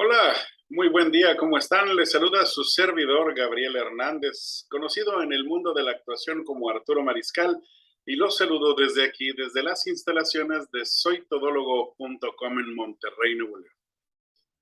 Hola, muy buen día, ¿cómo están? Les saluda su servidor Gabriel Hernández, conocido en el mundo de la actuación como Arturo Mariscal, y los saludo desde aquí, desde las instalaciones de soytodólogo.com en Monterrey, Nuevo León.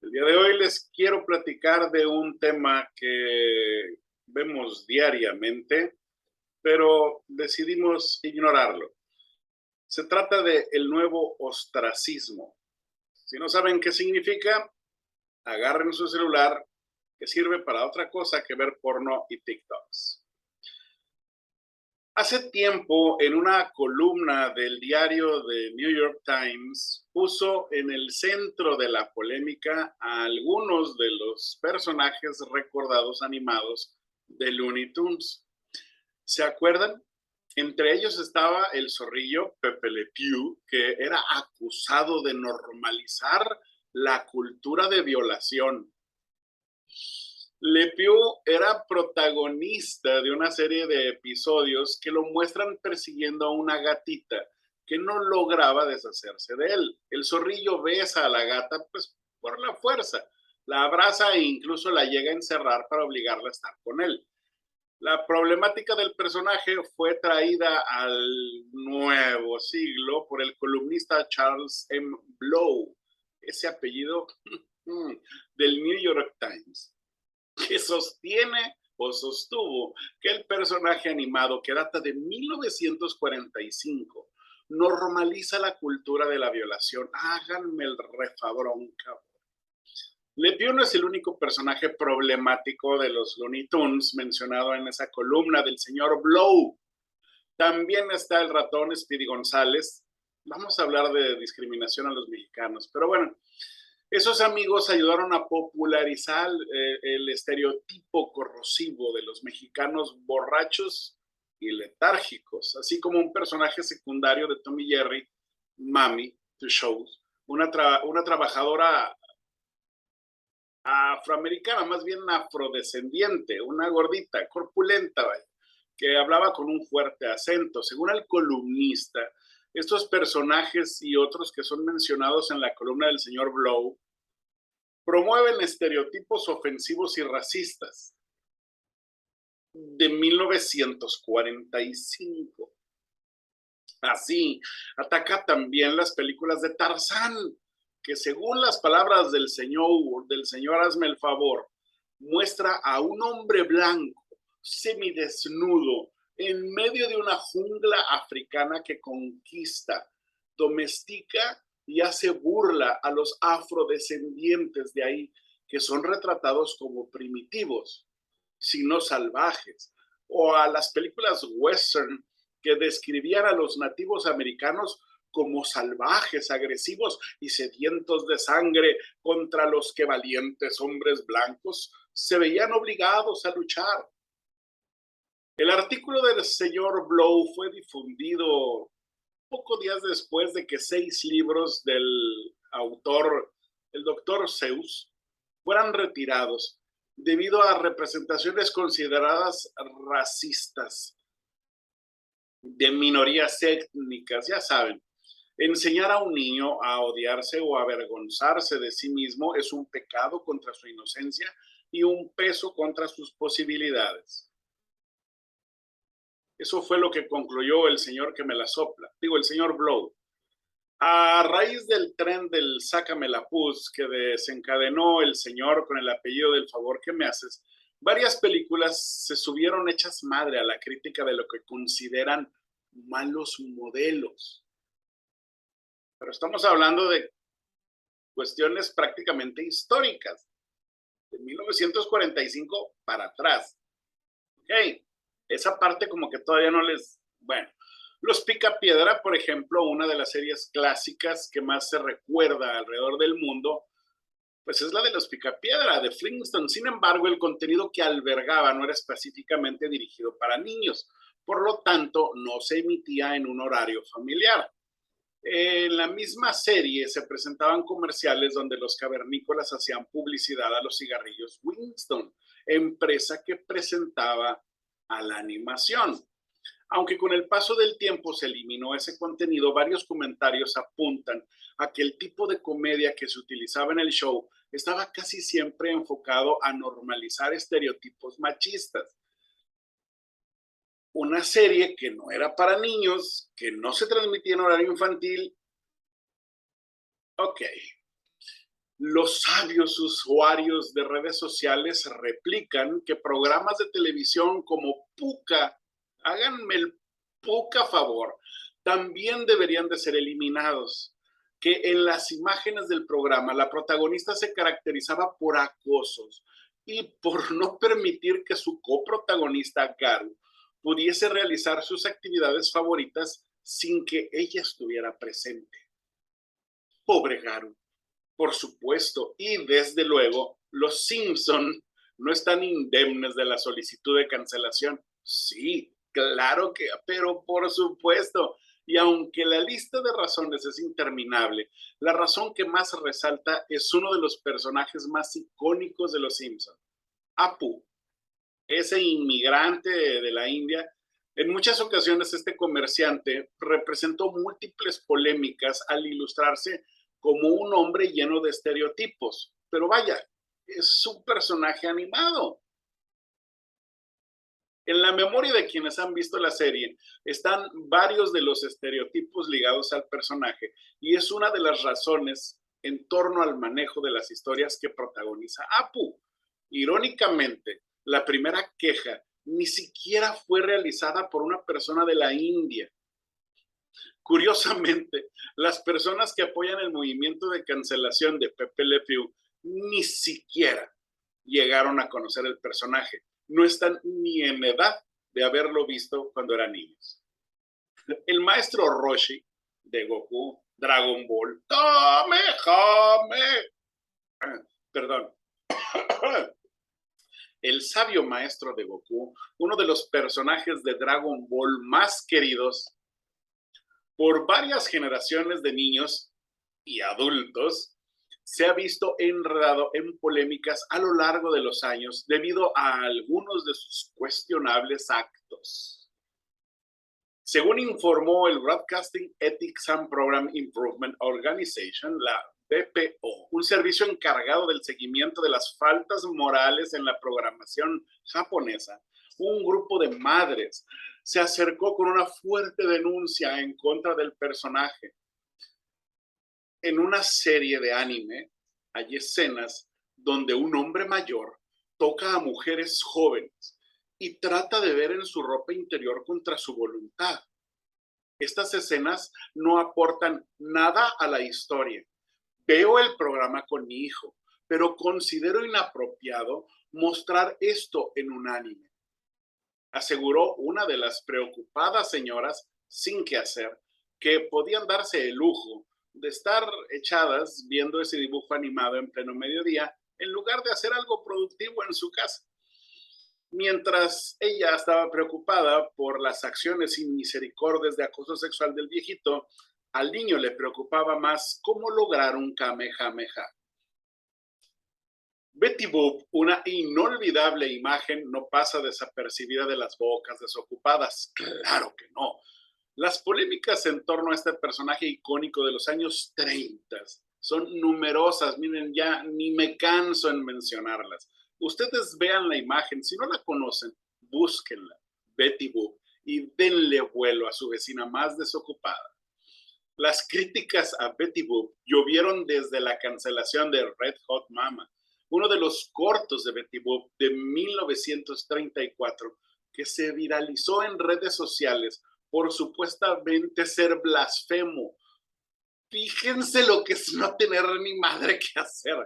El día de hoy les quiero platicar de un tema que vemos diariamente, pero decidimos ignorarlo. Se trata de el nuevo ostracismo. Si no saben qué significa, agarren su celular, que sirve para otra cosa que ver porno y TikToks. Hace tiempo, en una columna del diario The New York Times, puso en el centro de la polémica a algunos de los personajes recordados animados de Looney Tunes. ¿Se acuerdan? Entre ellos estaba el zorrillo Pepe Le Pew, que era acusado de normalizar la cultura de violación. Le Pew era protagonista de una serie de episodios que lo muestran persiguiendo a una gatita que no lograba deshacerse de él. El zorrillo besa a la gata pues por la fuerza, la abraza e incluso la llega a encerrar para obligarla a estar con él. La problemática del personaje fue traída al nuevo siglo por el columnista Charles M. Blow, ese apellido del New York Times, que sostiene o sostuvo que el personaje animado, que data de 1945, normaliza la cultura de la violación. Háganme el refabrón, cabrón. Le Pew no es el único personaje problemático de los Looney Tunes mencionado en esa columna del señor Blow. También está el ratón Speedy González. Vamos a hablar de discriminación a los mexicanos, pero bueno, esos amigos ayudaron a popularizar el estereotipo corrosivo de los mexicanos borrachos y letárgicos, así como un personaje secundario de Tom y Jerry, Mami, The Shows, una trabajadora afroamericana, más bien afrodescendiente, una gordita, corpulenta, vaya, que hablaba con un fuerte acento. Según el columnista, estos personajes y otros que son mencionados en la columna del señor Blow promueven estereotipos ofensivos y racistas de 1945. Así, ataca también las películas de Tarzán, que según las palabras del señor hazme el favor, muestra a un hombre blanco, semidesnudo, en medio de una jungla africana que conquista, domestica y hace burla a los afrodescendientes de ahí, que son retratados como primitivos, sino salvajes, o a las películas western que describían a los nativos americanos como salvajes, agresivos y sedientos de sangre contra los que valientes hombres blancos se veían obligados a luchar. El artículo del señor Blow fue difundido pocos días después de que 6 libros del autor, el doctor Seuss, fueran retirados debido a representaciones consideradas racistas de minorías étnicas. Ya saben, enseñar a un niño a odiarse o avergonzarse de sí mismo es un pecado contra su inocencia y un peso contra sus posibilidades. Eso fue lo que concluyó el señor que me la sopla, digo, el señor Blow. A raíz del tren del Sácame la Puz que desencadenó el señor con el apellido del favor que me haces, varias películas se subieron hechas madre a la crítica de lo que consideran malos modelos. Pero estamos hablando de cuestiones prácticamente históricas, de 1945 para atrás. Ok, esa parte como que todavía no les... Bueno, Los Picapiedra, por ejemplo, una de las series clásicas que más se recuerda alrededor del mundo, pues es la de Los Picapiedra, de Flintstone. Sin embargo, el contenido que albergaba no era específicamente dirigido para niños, por lo tanto, no se emitía en un horario familiar. En la misma serie se presentaban comerciales donde los cavernícolas hacían publicidad a los cigarrillos Winston, empresa que presentaba a la animación. Aunque con el paso del tiempo se eliminó ese contenido, varios comentarios apuntan a que el tipo de comedia que se utilizaba en el show estaba casi siempre enfocado a normalizar estereotipos machistas. Una serie que no era para niños, que no se transmitía en horario infantil. Ok, los sabios usuarios de redes sociales replican que programas de televisión como Pucca, háganme el Pucca favor, también deberían de ser eliminados. Que en las imágenes del programa la protagonista se caracterizaba por acosos y por no permitir que su coprotagonista Garu pudiese realizar sus actividades favoritas sin que ella estuviera presente. Pobre Garu. Por supuesto, y desde luego, los Simpson no están indemnes de la solicitud de cancelación. Sí, claro que, pero por supuesto. Y aunque la lista de razones es interminable, la razón que más resalta es uno de los personajes más icónicos de los Simpson, Apu, ese inmigrante de la India. En muchas ocasiones este comerciante representó múltiples polémicas al ilustrarse como un hombre lleno de estereotipos. Pero vaya, es un personaje animado. En la memoria de quienes han visto la serie están varios de los estereotipos ligados al personaje y es una de las razones en torno al manejo de las historias que protagoniza Apu. Irónicamente, la primera queja ni siquiera fue realizada por una persona de la India. Curiosamente, las personas que apoyan el movimiento de cancelación de Pepe Le Pew ni siquiera llegaron a conocer el personaje. No están ni en edad de haberlo visto cuando eran niños. El maestro Roshi de Goku, Dragon Ball, Kamehame, perdón, el sabio maestro de Goku, uno de los personajes de Dragon Ball más queridos por varias generaciones de niños y adultos, se ha visto enredado en polémicas a lo largo de los años debido a algunos de sus cuestionables actos. Según informó el Broadcasting Ethics and Program Improvement Organization, la BPO, un servicio encargado del seguimiento de las faltas morales en la programación japonesa, un grupo de madres se acercó con una fuerte denuncia en contra del personaje. En una serie de anime hay escenas donde un hombre mayor toca a mujeres jóvenes y trata de ver en su ropa interior contra su voluntad. Estas escenas no aportan nada a la historia. Veo el programa con mi hijo, pero considero inapropiado mostrar esto en un anime, aseguró una de las preocupadas señoras sin qué hacer, que podían darse el lujo de estar echadas viendo ese dibujo animado en pleno mediodía en lugar de hacer algo productivo en su casa. Mientras ella estaba preocupada por las acciones sin misericordias de acoso sexual del viejito, al niño le preocupaba más cómo lograr un kamehameha. Betty Boop, una inolvidable imagen, no pasa desapercibida de las bocas desocupadas. Claro que no. Las polémicas en torno a este personaje icónico de los años 30 son numerosas. Miren, ya ni me canso en mencionarlas. Ustedes vean la imagen, si no la conocen, búsquenla, Betty Boop, y denle vuelo a su vecina más desocupada. Las críticas a Betty Boop llovieron desde la cancelación de Red Hot Mama, uno de los cortos de Betty Boop de 1934, que se viralizó en redes sociales por supuestamente ser blasfemo. Fíjense lo que es no tener ni madre que hacer.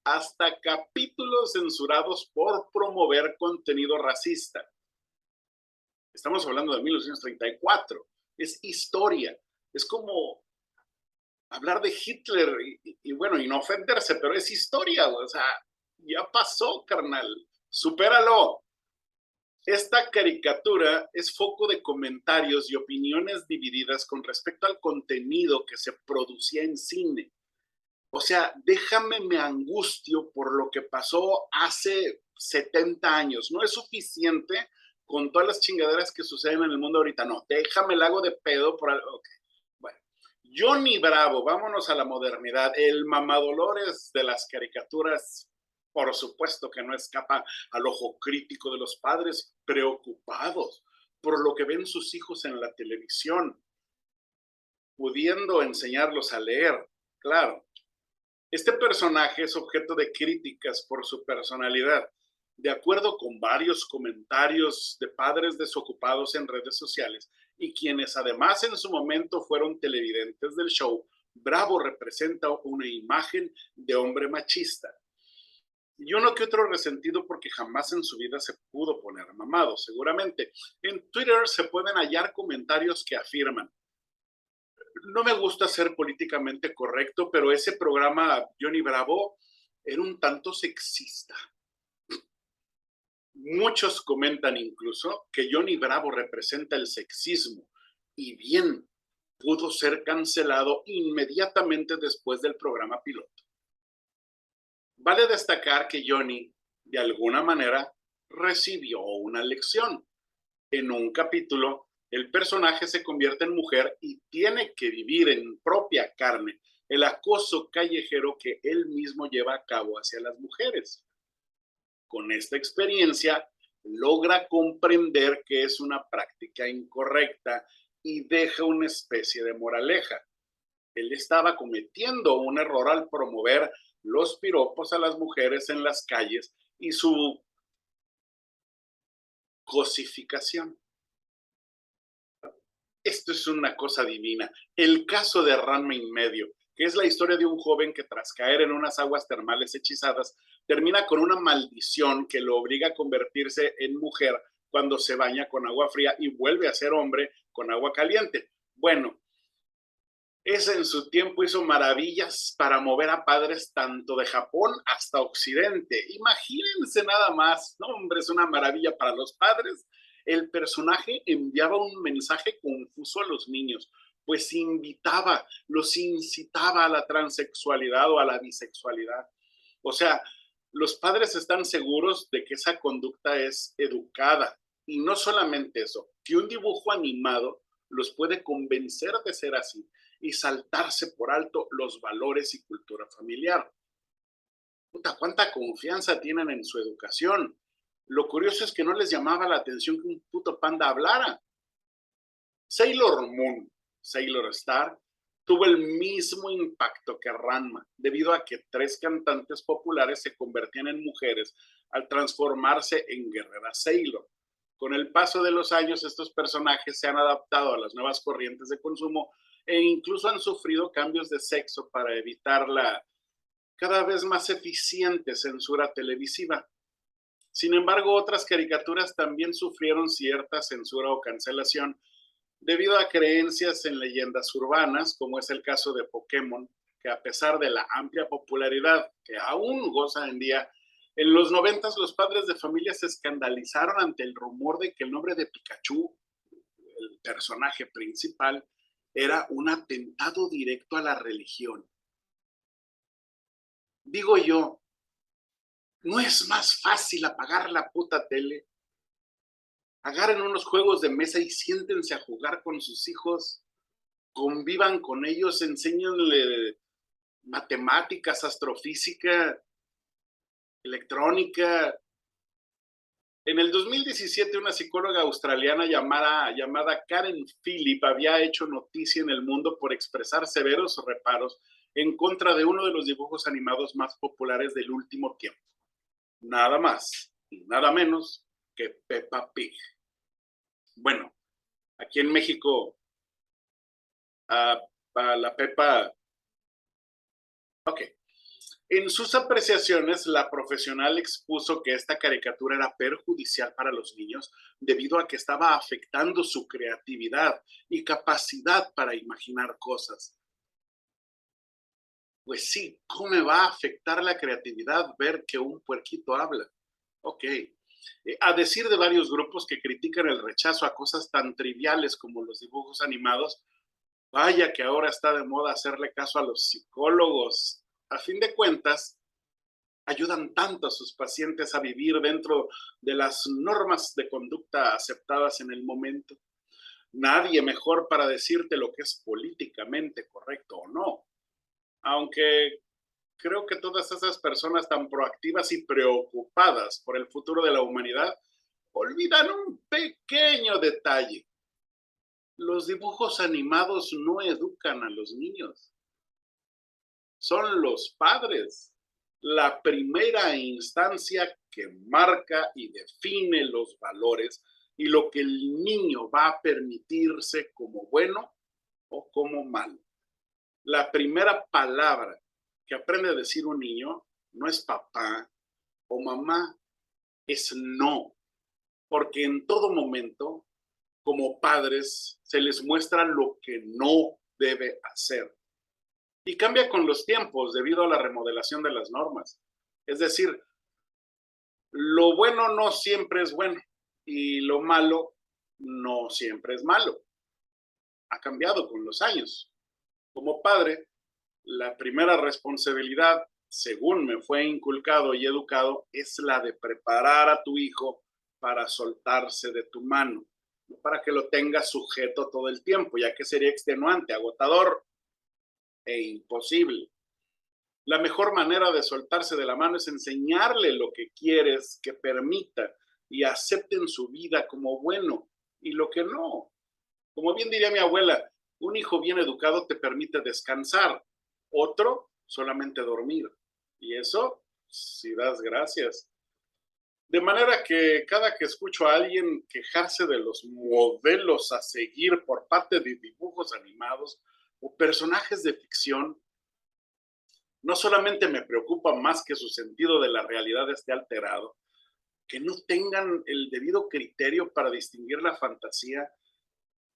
Hasta capítulos censurados por promover contenido racista. Estamos hablando de 1934. Es historia. Es como hablar de Hitler y bueno, y no ofenderse, pero es historia. O sea, ya pasó, carnal. Supéralo. Esta caricatura es foco de comentarios y opiniones divididas con respecto al contenido que se producía en cine. O sea, déjame me angustio por lo que pasó hace 70 años. No es suficiente con todas las chingaderas que suceden en el mundo ahorita. No, déjame el hago de pedo por algo. Okay. Bueno, Johnny Bravo, vámonos a la modernidad. El mamadolores de las caricaturas, por supuesto que no escapa al ojo crítico de los padres preocupados por lo que ven sus hijos en la televisión, pudiendo enseñarlos a leer. Claro, este personaje es objeto de críticas por su personalidad, de acuerdo con varios comentarios de padres desocupados en redes sociales y quienes además en su momento fueron televidentes del show. Bravo representa una imagen de hombre machista y uno que otro resentido porque jamás en su vida se pudo poner mamado, seguramente. En Twitter se pueden hallar comentarios que afirman: no me gusta ser políticamente correcto, pero ese programa Johnny Bravo era un tanto sexista. Muchos comentan incluso que Johnny Bravo representa el sexismo y bien pudo ser cancelado inmediatamente después del programa piloto. Vale destacar que Johnny, de alguna manera, recibió una lección. En un capítulo, el personaje se convierte en mujer y tiene que vivir en propia carne el acoso callejero que él mismo lleva a cabo hacia las mujeres. Con esta experiencia, logra comprender que es una práctica incorrecta y deja una especie de moraleja. Él estaba cometiendo un error al promover los piropos a las mujeres en las calles y su cosificación. Esto es una cosa divina. El caso de Ranma Medio, que es la historia de un joven que tras caer en unas aguas termales hechizadas, termina con una maldición que lo obliga a convertirse en mujer cuando se baña con agua fría y vuelve a ser hombre con agua caliente. Bueno, ese en su tiempo hizo maravillas para mover a padres tanto de Japón hasta Occidente. Imagínense nada más, no, hombre, es una maravilla para los padres. El personaje enviaba un mensaje confuso a los niños, pues invitaba, los incitaba a la transexualidad o a la bisexualidad. O sea, los padres están seguros de que esa conducta es educada. Y no solamente eso, que un dibujo animado los puede convencer de ser así y saltarse por alto los valores y cultura familiar. Puta, ¿cuánta confianza tienen en su educación? Lo curioso es que no les llamaba la atención que un puto panda hablara. Sailor Moon, Sailor Star, tuvo el mismo impacto que Ranma, debido a que 3 cantantes populares se convertían en mujeres al transformarse en guerreras Sailor. Con el paso de los años, estos personajes se han adaptado a las nuevas corrientes de consumo e incluso han sufrido cambios de sexo para evitar la cada vez más eficiente censura televisiva. Sin embargo, otras caricaturas también sufrieron cierta censura o cancelación debido a creencias en leyendas urbanas, como es el caso de Pokémon, que a pesar de la amplia popularidad que aún goza en día, en los 90 los padres de familia se escandalizaron ante el rumor de que el nombre de Pikachu, el personaje principal, era un atentado directo a la religión. Digo yo, ¿no es más fácil apagar la puta tele? Agarren unos juegos de mesa y siéntense a jugar con sus hijos, convivan con ellos, enséñenle matemáticas, astrofísica, electrónica. En el 2017, una psicóloga australiana llamada Karen Phillip había hecho noticia en el mundo por expresar severos reparos en contra de uno de los dibujos animados más populares del último tiempo. Nada más y nada menos que Peppa Pig. Bueno, aquí en México, a la Peppa... Ok. En sus apreciaciones, la profesional expuso que esta caricatura era perjudicial para los niños debido a que estaba afectando su creatividad y capacidad para imaginar cosas. Pues sí, ¿cómo me va a afectar la creatividad ver que un puerquito habla? Ok. A decir de varios grupos que critican el rechazo a cosas tan triviales como los dibujos animados, vaya que ahora está de moda hacerle caso a los psicólogos. A fin de cuentas, ayudan tanto a sus pacientes a vivir dentro de las normas de conducta aceptadas en el momento. Nadie mejor para decirte lo que es políticamente correcto o no. Aunque creo que todas esas personas tan proactivas y preocupadas por el futuro de la humanidad olvidan un pequeño detalle. Los dibujos animados no educan a los niños, son los padres la primera instancia que marca y define los valores y lo que el niño va a permitirse como bueno o como malo. La primera palabra que aprende a decir un niño no es papá o mamá, es no, porque en todo momento, como padres, se les muestra lo que no debe hacer. Y cambia con los tiempos debido a la remodelación de las normas. Es decir, lo bueno no siempre es bueno y lo malo no siempre es malo. Ha cambiado con los años. Como padre, la primera responsabilidad, según me fue inculcado y educado, es la de preparar a tu hijo para soltarse de tu mano, no para que lo tengas sujeto todo el tiempo, ya que sería extenuante, agotador e imposible. La mejor manera de soltarse de la mano es enseñarle lo que quieres que permita y acepte en su vida como bueno y lo que no. Como bien diría mi abuela, un hijo bien educado te permite descansar, otro solamente dormir. Y eso, si das gracias. De manera que cada que escucho a alguien quejarse de los modelos a seguir por parte de dibujos animados o personajes de ficción, no solamente me preocupa más que su sentido de la realidad esté alterado, que no tengan el debido criterio para distinguir la fantasía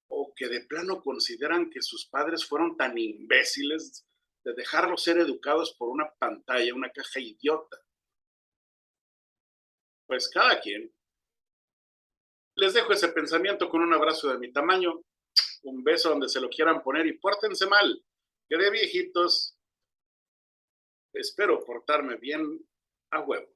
o que de plano consideran que sus padres fueron tan imbéciles de dejarlos ser educados por una pantalla, una caja idiota. Pues cada quien. Les dejo ese pensamiento con un abrazo de mi tamaño, un beso donde se lo quieran poner y pórtense mal, que de viejitos espero portarme bien a huevo.